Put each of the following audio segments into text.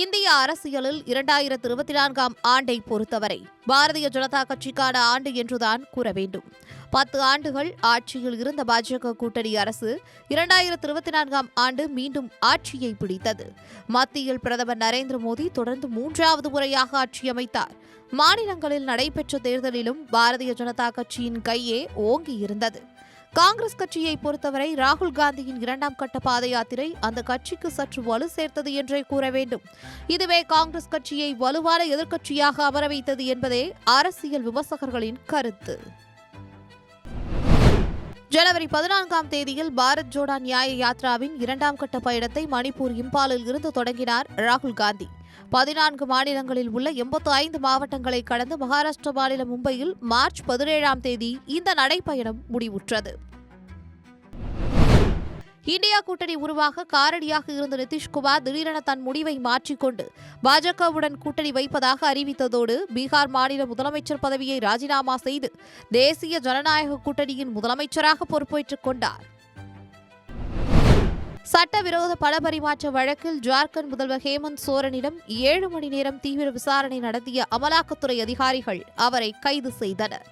இந்திய அரசியலில் 2024ஆம் ஆண்டை பொறுத்தவரை பாரதிய ஜனதா கட்சிக்கான ஆண்டு என்றுதான் கூற வேண்டும். 10 ஆண்டுகள் ஆட்சியில் இருந்த பாஜக கூட்டணி அரசு 2024ஆம் ஆண்டு மீண்டும் ஆட்சியை பிடித்தது. மத்தியில் பிரதமர் நரேந்திர மோடி தொடர்ந்து 3வது முறையாக ஆட்சியமைத்தார். மாநிலங்களில் நடைபெற்ற தேர்தலிலும் பாரதிய ஜனதா கட்சியின் கையே ஓங்கியிருந்தது. காங்கிரஸ் கட்சியை பொறுத்தவரை ராகுல் காந்தியின் 2ஆம் கட்ட பாத யாத்திரை அந்த கட்சிக்கு சற்று வலு சேர்த்தது என்றே கூற வேண்டும். இதுவே காங்கிரஸ் கட்சியை வலுவான எதிர்க்கட்சியாக அமர வைத்தது என்பதே அரசியல் விமர்சகர்களின் கருத்து. ஜனவரி 14ஆம் தேதியில் பாரத் ஜோடோ நியாய யாத்ராவின் 2ஆம் கட்ட பயணத்தை மணிப்பூர் இம்பாலில் இருந்து தொடங்கினார் ராகுல் காந்தி. 14 மாநிலங்களில் உள்ள 85 மாவட்டங்களை கடந்து மகாராஷ்டிர மாநிலம் மும்பையில் மார்ச் 17ஆம் தேதி இந்த நடைப்பயணம் முடிவுற்றது. இந்தியா கூட்டணி உருவாக காரணியாக இருந்த நிதிஷ்குமார் திடீரென தன் முடிவை மாற்றிக்கொண்டு பாஜகவுடன் கூட்டணி வைப்பதாக அறிவித்ததோடு பீகார் மாநில முதலமைச்சர் பதவியை ராஜினாமா செய்து தேசிய ஜனநாயக கூட்டணியின் முதலமைச்சராக பொறுப்பேற்றுக் கொண்டார். சட்டவிரோத பணப்பரிமாற்ற வழக்கில் ஜார்க்கண்ட் முதல்வர் ஹேமந்த் சோரனிடம் 7 மணி நேரம் தீவிர விசாரணை நடத்திய அமலாக்கத்துறை அதிகாரிகள் அவரை கைது செய்தனர்.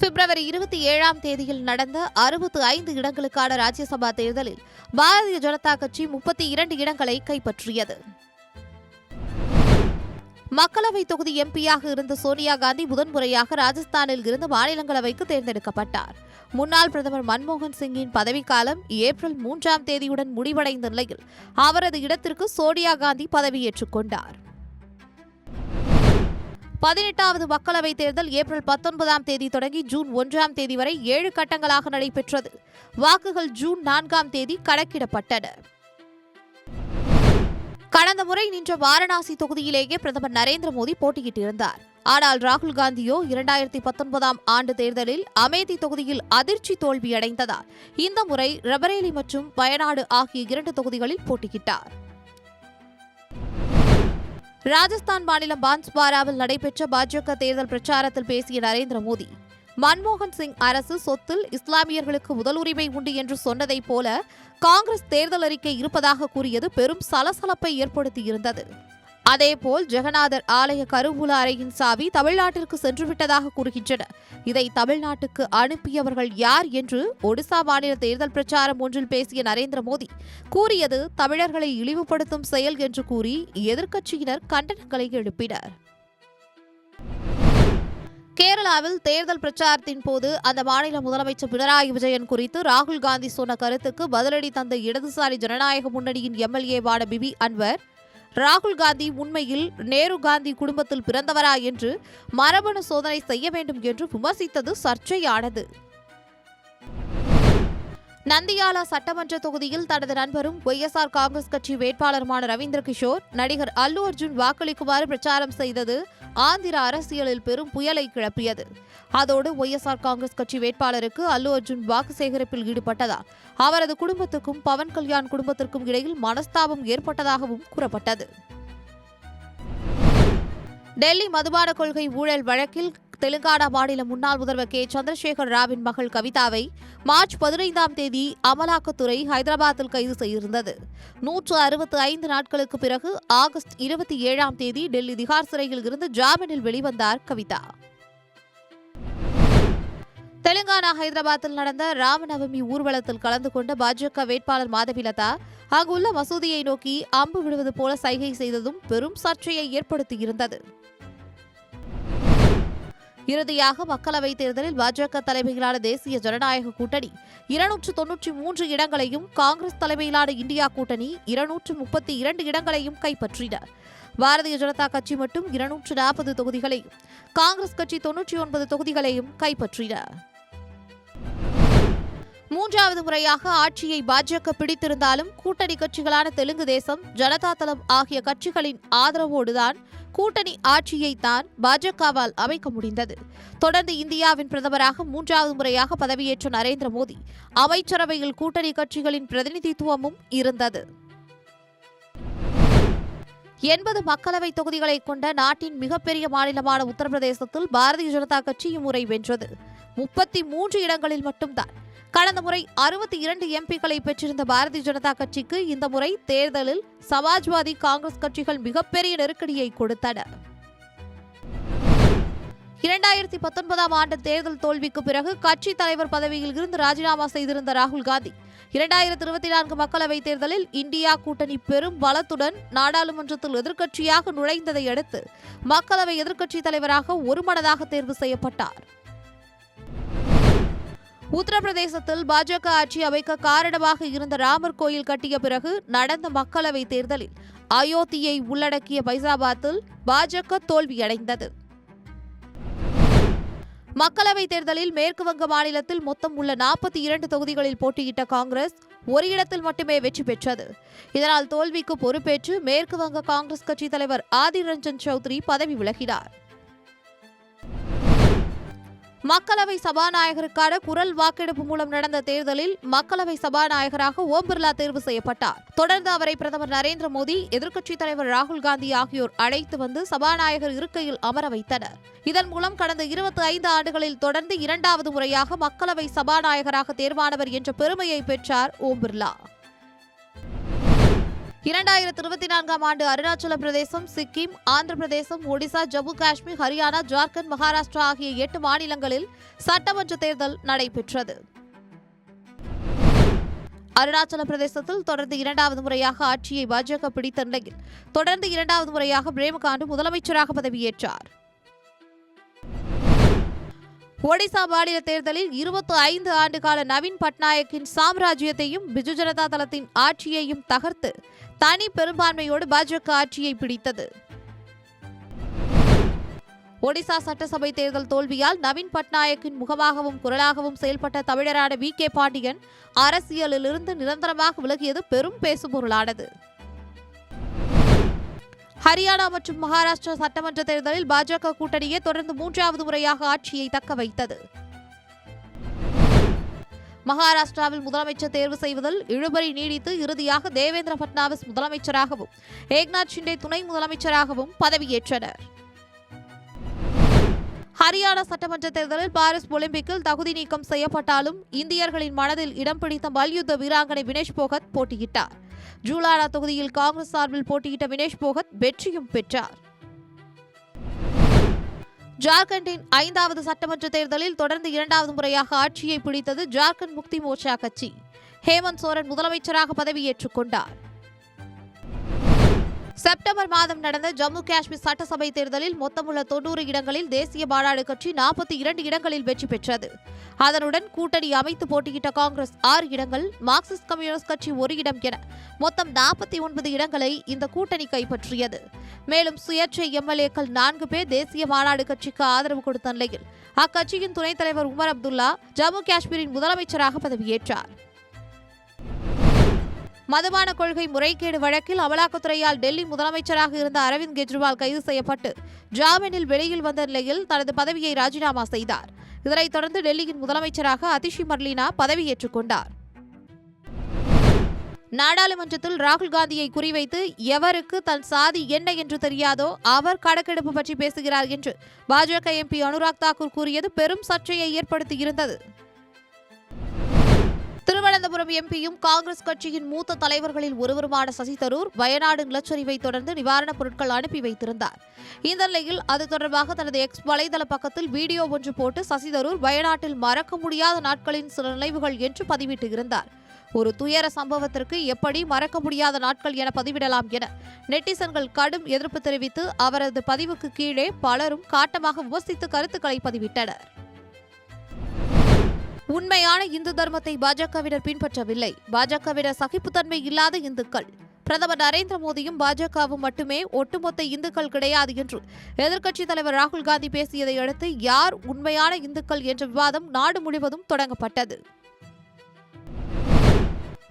பிப்ரவரி 27ஆம் தேதியில் நடந்த 65 இடங்களுக்கான ராஜ்யசபா தேர்தலில் பாரதிய ஜனதா கட்சி 32 இடங்களை கைப்பற்றியது. மக்களவை தொகுதி எம்பியாக இருந்த சோனியா காந்தி முதன்முறையாக ராஜஸ்தானில் இருந்து மாநிலங்களவைக்கு தேர்ந்தெடுக்கப்பட்டார். முன்னாள் பிரதமர் மன்மோகன் சிங்கின் பதவிக்காலம் ஏப்ரல் 3ஆம் தேதியுடன் முடிவடைந்த நிலையில் அவரது இடத்திற்கு சோனியா காந்தி பதவியேற்றுக் கொண்டார். 18வது மக்களவைத் தேர்தல் ஏப்ரல் 19ஆம் தேதி தொடங்கி ஜூன் 1ஆம் தேதி வரை 7 கட்டங்களாக நடைபெற்றது. வாக்குகள் ஜூன் 4ஆம் தேதி கணக்கிடப்பட்டன. கடந்த முறை நின்ற வாரணாசி தொகுதியிலேயே பிரதமர் நரேந்திர மோடி போட்டியிட்டிருந்தார். ஆனால் ராகுல் காந்தியோ 2019ஆம் ஆண்டு தேர்தலில் அமேதி தொகுதியில் அதிர்ச்சி தோல்வியடைந்ததால் இந்த முறை ரபரேலி மற்றும் வயநாடு ஆகிய 2 தொகுதிகளில் போட்டியிட்டார். ராஜஸ்தான் மாநிலம் பான்ஸ்வாராவில் நடைபெற்ற பாஜக தேர்தல் பிரச்சாரத்தில் பேசிய நரேந்திர மோடி, மன்மோகன் சிங் அரசு சொத்தில் இஸ்லாமியர்களுக்கு முதலுரிமை உண்டு என்று சொன்னதைப் போல காங்கிரஸ் தேர்தல் அறிக்கை இருப்பதாக கூறியது பெரும் சலசலப்பை ஏற்படுத்தியிருந்தது. அதேபோல் ஜெகநாதர் ஆலய கருவூல அறையின் சாவி தமிழ்நாட்டிற்கு சென்றுவிட்டதாக கூறுகின்றனர். இதை தமிழ்நாட்டுக்கு அனுப்பியவர்கள் யார் என்று ஒடிசா மாநில தேர்தல் பிரச்சாரம் ஒன்றில் பேசிய நரேந்திர மோடி கூறியது தமிழர்களை இழிவுபடுத்தும் செயல் என்று கூறி எதிர்க்கட்சியினர் கண்டனங்களை எழுப்பினர். கேரளாவில் தேர்தல் பிரச்சாரத்தின் போது அந்த மாநில முதலமைச்சர் பினராயி விஜயன் குறித்து ராகுல் காந்தி சொன்ன கருத்துக்கு பதிலடி தந்த இடதுசாரி ஜனநாயக முன்னணியின் எம்எல்ஏவான பிபி அன்வர், ராகுல் காந்தி உண்மையில் நேரு காந்தி குடும்பத்தில் பிறந்தவரா என்று மரபணு சோதனை செய்ய வேண்டும் என்று விமர்சித்தது சர்ச்சையானது. நந்தியாலா சட்டமன்ற தொகுதியில் தனது நண்பரும் ஒய்எஸ்ஆர் காங்கிரஸ் கட்சி வேட்பாளருமான ரவீந்திர கிஷோர் நடிகர் அல்லு அர்ஜுன் வாக்களிக்குமாறு பிரச்சாரம் செய்தது ஆந்திர அரசியலில் பெரும் புயலை கிளப்பியது. அதோடு ஒய்எஸ்ஆர் காங்கிரஸ் கட்சி வேட்பாளருக்கு அல்லு அர்ஜுன் வாக்கு சேகரிப்பில் ஈடுபட்டதால் அவரது குடும்பத்துக்கும் பவன் கல்யாண் குடும்பத்திற்கும் இடையில் மனஸ்தாபம் ஏற்பட்டதாகவும் கூறப்பட்டது. டெல்லி மதுபான கொள்கை ஊழல் வழக்கில் தெலுங்கானா மாநில முன்னாள் முதல்வர் கே சந்திரசேகர் ராவின் மகள் கவிதாவை மார்ச் 15ஆம் தேதி அமலாக்கத்துறை ஹைதராபாத்தில் கைது செய்திருந்தது. 165 நாட்களுக்கு பிறகு ஆகஸ்ட் 27ஆம் தேதி டெல்லி திகார் சிறையில் இருந்து ஜாமீனில் வெளிவந்தார் கவிதா. தெலுங்கானா ஹைதராபாத்தில் நடந்த ராமநவமி ஊர்வலத்தில் கலந்து கொண்ட பாஜக வேட்பாளர் மாதவிலதா அங்குள்ள மசூதியை நோக்கி அம்பு விடுவது போல சைகை செய்ததும் பெரும் சர்ச்சையை ஏற்படுத்தியிருந்தது. இறுதியாக மக்களவைத் தேர்தலில் பாஜக தலைமையிலான தேசிய ஜனநாயக கூட்டணி 293 இடங்களையும் காங்கிரஸ் தலைமையிலான இந்தியா கூட்டணி 232 இடங்களையும் கைப்பற்றினர். பாரதிய ஜனதா கட்சி மட்டும் 240 தொகுதிகளையும் காங்கிரஸ் கட்சி 99 தொகுதிகளையும் கைப்பற்றினர். 3வது முறையாக ஆட்சியை பாஜக பிடித்திருந்தாலும் கூட்டணி கட்சிகளான தெலுங்கு தேசம், ஜனதா தளம் ஆகிய கட்சிகளின் ஆதரவோடுதான் கூட்டணி ஆட்சியைத்தான் பாஜகவால் அமைக்க முடிந்தது. தொடர்ந்து இந்தியாவின் பிரதமராக 3வது முறையாக பதவியேற்ற நரேந்திர மோடி அமைச்சரவையில் கூட்டணி கட்சிகளின் பிரதிநிதித்துவமும் இருந்தது. 80 மக்களவை தொகுதிகளை கொண்ட நாட்டின் மிகப்பெரிய மாநிலமான உத்தரப்பிரதேசத்தில் பாரதிய ஜனதா கட்சி இம்முறை வென்றது. 33 இடங்களில் மட்டும்தான். கடந்த முறை 62 எம்பிக்களை பெற்றிருந்த பாரதிய ஜனதா கட்சிக்கு இந்த முறை தேர்தலில் சமாஜ்வாதி, காங்கிரஸ் கட்சிகள் மிகப்பெரிய நெருக்கடியை கொடுத்தன. 2019 ஆண்டு தேர்தல் தோல்விக்கு பிறகு கட்சி தலைவர் பதவியில் இருந்து ராஜினாமா செய்திருந்த ராகுல் காந்தி 2024 மக்களவைத் தேர்தலில் இந்தியா கூட்டணி பெரும் பலத்துடன் நாடாளுமன்றத்தில் எதிர்க்கட்சியாக நுழைந்ததை அடுத்து மக்களவை எதிர்க்கட்சித் தலைவராக ஒருமனதாக தேர்வு செய்யப்பட்டார். உத்தரப்பிரதேசத்தில் பாஜக ஆட்சி அமைக்க காரணமாக இருந்த ராமர் கோயில் கட்டிய பிறகு நடந்த மக்களவைத் தேர்தலில் அயோத்தியை உள்ளடக்கிய பைசாபாத்தில் பாஜக தோல்வியடைந்தது. மக்களவைத் தேர்தலில் மேற்கு வங்க மாநிலத்தில் மொத்தம் உள்ள 42 தொகுதிகளில் போட்டியிட்ட காங்கிரஸ் ஒரு இடத்தில் மட்டுமே வெற்றி பெற்றது. இதனால் தோல்விக்கு பொறுப்பேற்று மேற்கு வங்க காங்கிரஸ் கட்சி தலைவர் ஆதிர் ரஞ்சன் சௌத்ரி பதவி விலகினார். மக்களவை சபாநாயகருக்கான குரல் வாக்கெடுப்பு மூலம் நடந்த தேர்தலில் மக்களவை சபாநாயகராக ஓம் பிர்லா தேர்வு செய்யப்பட்டார். தொடர்ந்து அவரை பிரதமர் நரேந்திர மோடி, எதிர்க்கட்சித் தலைவர் ராகுல் காந்தி ஆகியோர் அழைத்து வந்து சபாநாயகர் இருக்கையில் அமர வைத்தனர். இதன் மூலம் கடந்த 25 ஆண்டுகளில் தொடர்ந்து 2வது முறையாக மக்களவை சபாநாயகராக தேர்வானவர் என்ற பெருமையை பெற்றார் ஓம் பிர்லா. 2024 ஆண்டு அருணாச்சல பிரதேசம், சிக்கிம், ஆந்திர பிரதேசம், ஒடிசா, ஜம்மு காஷ்மீர், ஹரியானா, ஜார்க்கண்ட், மகாராஷ்டிரா ஆகிய 8 மாநிலங்களில் சட்டமன்ற தேர்தல் நடைபெற்றது. அருணாச்சல பிரதேசத்தில் தொடர்ந்து 2வது முறையாக ஆட்சியை பாஜக பிடித்த நிலையில் தொடர்ந்து 2வது முறையாக பிரேமகாண்டு முதலமைச்சராக பதவியேற்றார். ஒடிசா மாநில தேர்தலில் 25 ஆண்டு கால நவீன் பட்நாயக்கின் சாம்ராஜ்யத்தையும் பிஜு ஜனதா தளத்தின் ஆட்சியையும் தகர்த்து தனி பெரும்பான்மையோடு பாஜக ஆட்சியை பிடித்தது. ஒடிசா சட்டசபை தேர்தல் தோல்வியால் நவீன் பட்நாயக்கின் முகமாகவும் குரலாகவும் செயல்பட்ட தமிழரான வி கே பாண்டியன் அரசியலிலிருந்து நிரந்தரமாக விலகியது பெரும் பேசுபொருளானது. ஹரியானா மற்றும் மகாராஷ்டிரா சட்டமன்ற தேர்தலில் பாஜக கூட்டணியே தொடர்ந்து 3வது முறையாக ஆட்சியை தக்க வைத்தது. மகாராஷ்டிராவில் முதலமைச்சர் தேர்வு செய்வதில் இழுபறி நீடித்து இறுதியாக தேவேந்திர பட்னாவிஸ் முதலமைச்சராகவும் ஏக்நாத் ஷிண்டே துணை முதலமைச்சராகவும் பதவியேற்றனர். ஹரியானா சட்டமன்ற தேர்தலில் பாரிஸ் ஒலிம்பிக்கில் தகுதி நீக்கம் செய்யப்பட்டாலும் இந்தியர்களின் மனதில் இடம் பிடித்த மல்யுத்த வீராங்கனை வினேஷ் போகத் போட்டியிட்டார். ஜூலானா தொகுதியில் காங்கிரஸ் சார்பில் போட்டியிட்ட வினேஷ் போகத் வெற்றியும் பெற்றார். ஜார்க்கண்டின் 5வது சட்டமன்ற தேர்தலில் தொடர்ந்து 2வது முறையாக ஆட்சியை பிடித்தது ஜார்க்கண்ட் முக்தி மோர்ச்சா கட்சி. ஹேமந்த் சோரன் முதலமைச்சராக பதவியேற்றுக் கொண்டார். செப்டம்பர் மாதம் நடந்த ஜம்மு காஷ்மீர் சட்டசபை தேர்தலில் மொத்தமுள்ள 90 இடங்களில் தேசிய மாநாடு கட்சி 42 இடங்களில் வெற்றி பெற்றது. அதனுடன் கூட்டணி அமைத்து போட்டியிட்ட காங்கிரஸ் 6 இடங்கள், மார்க்சிஸ்ட் கம்யூனிஸ்ட் கட்சி 1 இடம் என மொத்தம் 49 இடங்களை இந்த கூட்டணி கைப்பற்றியது. மேலும் சுயேட்சை எம்எல்ஏக்கள் 4 பேர் தேசிய மாநாடு கட்சிக்கு ஆதரவு கொடுத்த நிலையில் அக்கட்சியின் துணைத் தலைவர் உமர் அப்துல்லா ஜம்மு காஷ்மீரின் முதலமைச்சராக பதவியேற்றார். மதுபான கொள்கை முறைகேடு வழக்கில் அமலாக்கத்துறையால் டெல்லி முதலமைச்சராக இருந்த அரவிந்த் கெஜ்ரிவால் கைது செய்யப்பட்டு ஜாமீனில் வெளியில் வந்த நிலையில் தனது பதவியை ராஜினாமா செய்தார். இதனைத் தொடர்ந்து டெல்லியின் முதலமைச்சராக அதிஷி மர்லீனா பதவியேற்றுக் கொண்டார். நாடாளுமன்றத்தில் ராகுல் காந்தியை குறிவைத்து எவருக்கு தன் சாதி என்ன என்று தெரியாதோ அவர் கணக்கெடுப்பு பற்றி பேசுகிறார் என்று பாஜக எம்பி அனுராக் தாக்கூர் கூறியது பெரும் சர்ச்சையை ஏற்படுத்தியிருந்தது. திருவனந்தபுரம் எம்பியும் காங்கிரஸ் கட்சியின் மூத்த தலைவர்களில் ஒருவருமான சசி தரூர் வயநாடு நிலச்சரிவை தொடர்ந்து நிவாரணப் பொருட்கள் அனுப்பி வைத்திருந்தார். இந்த நிலையில் அது தொடர்பாக தனது எக்ஸ் வலைதள பக்கத்தில் வீடியோ ஒன்று போட்டு சசி தரூர் வயநாட்டில் மறக்க முடியாத நாட்களின் சில நினைவுகள் என்று பதிவிட்டிருந்தார். ஒரு துயர சம்பவத்திற்கு எப்படி மறக்க முடியாத நாட்கள் என பதிவிடலாம் என நெட்டிசன்கள் கடும் எதிர்ப்பு தெரிவித்து அவரது பதிவுக்கு கீழே பலரும் காட்டமாக விமர்சித்து கருத்துக்களை பதிவிட்டனர். உண்மையான இந்து தர்மத்தை பாஜகவினர் பின்பற்றவில்லை. பாஜகவினர் சகிப்புத்தன்மை இல்லாத இந்துக்கள். பிரதமர் நரேந்திர மோடியும் பாஜகவும் மட்டுமே ஒட்டுமொத்த இந்துக்கள் கிடையாது என்று எதிர்க்கட்சித் தலைவர் ராகுல் காந்தி பேசியதை அடுத்து யார் உண்மையான இந்துக்கள் என்ற விவாதம் நாடு முழுவதும் தொடங்கப்பட்டது.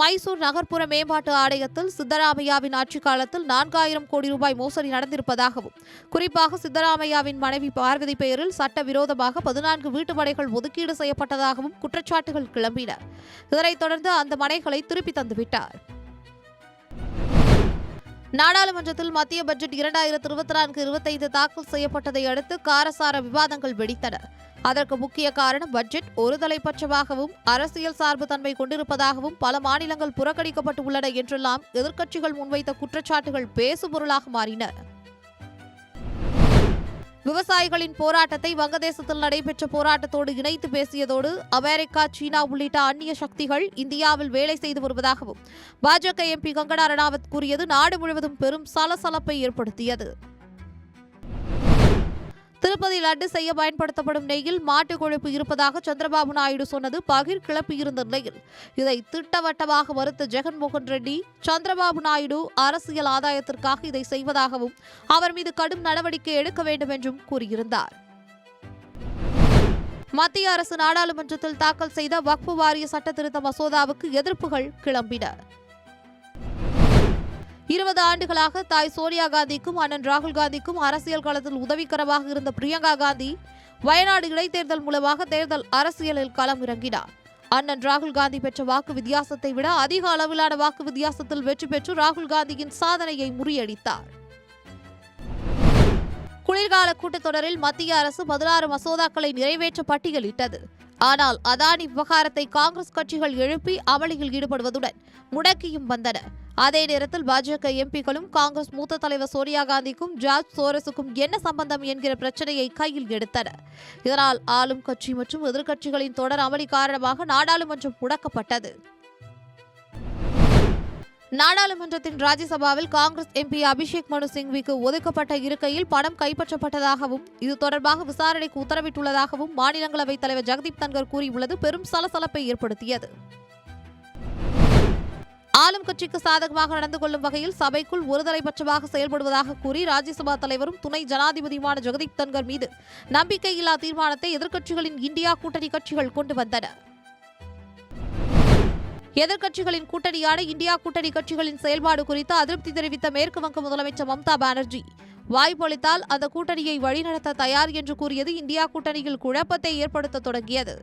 மைசூர் நகர்ப்புற மேம்பாட்டு ஆணையத்தில் சித்தராமையாவின் ஆட்சிக் காலத்தில் 4000 கோடி ரூபாய் மோசடி நடந்திருப்பதாகவும், குறிப்பாக சித்தராமையாவின் மனைவி பார்வதி பெயரில் சட்டவிரோதமாக 14 வீட்டு மனைகள் ஒதுக்கீடு செய்யப்பட்டதாகவும் குற்றச்சாட்டுகள் கிளம்பின. இதனைத் தொடர்ந்து அந்த மனைகளை திருப்பி தந்துவிட்டார். நாடாளுமன்றத்தில் மத்திய பட்ஜெட் 2024-25 தாக்கல் செய்யப்பட்டதை அடுத்து காரசார விவாதங்கள் வெடித்தன. அதற்கு முக்கிய காரணம் பட்ஜெட் ஒருதலைப்பட்சமாகவும் அரசியல் சார்பு தன்மை கொண்டிருப்பதாகவும் பல மாநிலங்கள் புறக்கணிக்கப்பட்டு உள்ளன என்றெல்லாம் எதிர்க்கட்சிகள் முன்வைத்த குற்றச்சாட்டுகள் பேசுபொருளாக மாறின. விவசாயிகளின் போராட்டத்தை வங்கதேசத்தில் நடைபெற்ற போராட்டத்தோடு இணைத்து பேசியதோடு அமெரிக்கா, சீனா உள்ளிட்ட அந்நிய சக்திகள் இந்தியாவில் வேலை செய்து வருவதாகவும் பாஜக எம்பி கங்கனா ரணாவத் கூறியது நாடு முழுவதும் பெரும் சலசலப்பை ஏற்படுத்தியது. திருப்பதி லட்டு செய்ய பயன்படுத்தப்படும் நெய்யில் மாட்டு கொழுப்பு இருப்பதாக சந்திரபாபு நாயுடு சொன்னது பகிர் கிளப்பியிருந்த நிலையில் இதை திட்டவட்டமாக மறுத்த ஜெகன்மோகன் ரெட்டி, சந்திரபாபு நாயுடு அரசியல் ஆதாயத்திற்காக இதை செய்வதாகவும் அவர் மீது கடும் நடவடிக்கை எடுக்க வேண்டும் என்றும் கூறியிருந்தார். மத்திய அரசு நாடாளுமன்றத்தில் தாக்கல் செய்த வக்ஃபு வாரிய சட்ட திருத்த மசோதாவுக்கு எதிர்ப்புகள் கிளம்பின. 20 ஆண்டுகளாக தாய் சோனியா காந்திக்கும் அண்ணன் ராகுல் காந்திக்கும் அரசியல் களத்தில் உதவிகரமாக இருந்த பிரியங்கா காந்தி வயநாடு இடைத்தேர்தல் மூலமாக தேர்தல் அரசியலில் களமிறங்கினார். அண்ணன் ராகுல் காந்தி பெற்ற வாக்கு வித்தியாசத்தை விட அதிக அளவிலான வாக்கு வித்தியாசத்தில் வெற்றி பெற்று ராகுல் காந்தியின் சாதனையை முறியடித்தார். குளிர்கால கூட்டத்தொடரில் மத்திய அரசு 16 மசோதாக்களை நிறைவேற்ற பட்டியலிட்டது. ஆனால் அதானி விவகாரத்தை காங்கிரஸ் கட்சிகள் எழுப்பி அமளியில் ஈடுபடுவதுடன் முடக்கியும் வந்தன. அதே நேரத்தில் பாஜக எம்பிக்களும் காங்கிரஸ் மூத்த தலைவர் சோனியா காந்திக்கும் ஜார்ஜ் சோரஸுக்கும் என்ன சம்பந்தம் என்கிற பிரச்சனையை கையில் எடுத்தனர். இதனால் ஆளும் கட்சி மற்றும் எதிர்க்கட்சிகளின் தொடர் அமளி காரணமாக நாடாளுமன்றம் முடக்கப்பட்டது. நாடாளுமன்றத்தின் ராஜ்யசபாவில் காங்கிரஸ் எம்பி அபிஷேக் மனு சிங்விக்கு ஒதுக்கப்பட்ட இருக்கையில் பணம் கைப்பற்றப்பட்டதாகவும் இது தொடர்பாக விசாரணைக்கு உத்தரவிட்டுள்ளதாகவும் மாநிலங்களவைத் தலைவர் ஜெகதீப் தன்கர் கூறியுள்ளது பெரும் சலசலப்பை ஏற்படுத்தியது. ஆளும் கட்சிக்கு சாதகமாக நடந்து கொள்ளும் வகையில் சபைக்குள் ஒருதலைபட்சமாக செயல்படுவதாக கூறி ராஜ்யசபா தலைவரும் துணை ஜனாதிபதியுமான ஜெகதீப் தன்கர் மீது நம்பிக்கையில்லா தீர்மானத்தை எதிர்க்கட்சிகளின் இந்தியா கூட்டணி கட்சிகள் கொண்டு வந்தன. எதிர்க்கட்சிகளின் கூட்டணியான இந்தியா கூட்டணி கட்சிகளின் செயல்பாடு குறித்து அதிருப்தி தெரிவித்த மேற்கு வங்க முதலமைச்சர் மம்தா பானர்ஜி வாய்ப்பளித்தால் அந்த கூட்டணியை வழிநடத்த தயார் என்று கூறியது இந்தியா கூட்டணியில் குழப்பத்தை ஏற்படுத்த தொடங்கியது.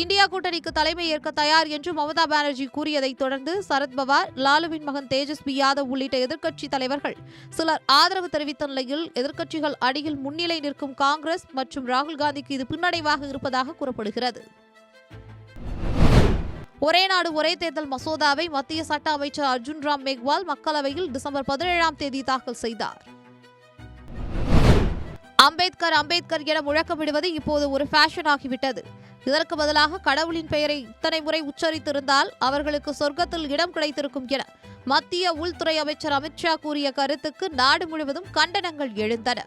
இந்தியா கூட்டணிக்கு தலைமை ஏற்க தயார் என்று மம்தா பானர்ஜி கூறியதை தொடர்ந்து சரத்பவார், லாலுவின் மகன் தேஜஸ்வி யாதவ் உள்ளிட்ட எதிர்க்கட்சி தலைவர்கள் சிலர் ஆதரவு தெரிவித்த நிலையில் எதிர்க்கட்சிகள் அணியில் முன்னிலை நிற்கும் காங்கிரஸ் மற்றும் ராகுல் காந்திக்கு இது பின்னடைவாக இருப்பதாக கூறப்படுகிறது. ஒரே நாடு ஒரே தேர்தல் மசோதாவை மத்திய சட்ட அமைச்சர் அர்ஜுன் ராம் மேக்வால் மக்களவையில் டிசம்பர் 17ஆம் தேதி தாக்கல் செய்தார். அம்பேத்கர் என முழக்கமிடுவது இப்போது ஒரு ஃபேஷன் ஆகிவிட்டது. இதற்கு பதிலாக கடவுளின் பெயரை இத்தனை முறை உச்சரித்திருந்தால் அவர்களுக்கு சொர்க்கத்தில் இடம் கிடைத்திருக்கும் என மத்திய உள்துறை அமைச்சர் அமித்ஷா கூறிய கருத்துக்கு நாடு முழுவதும் கண்டனங்கள் எழுந்தன.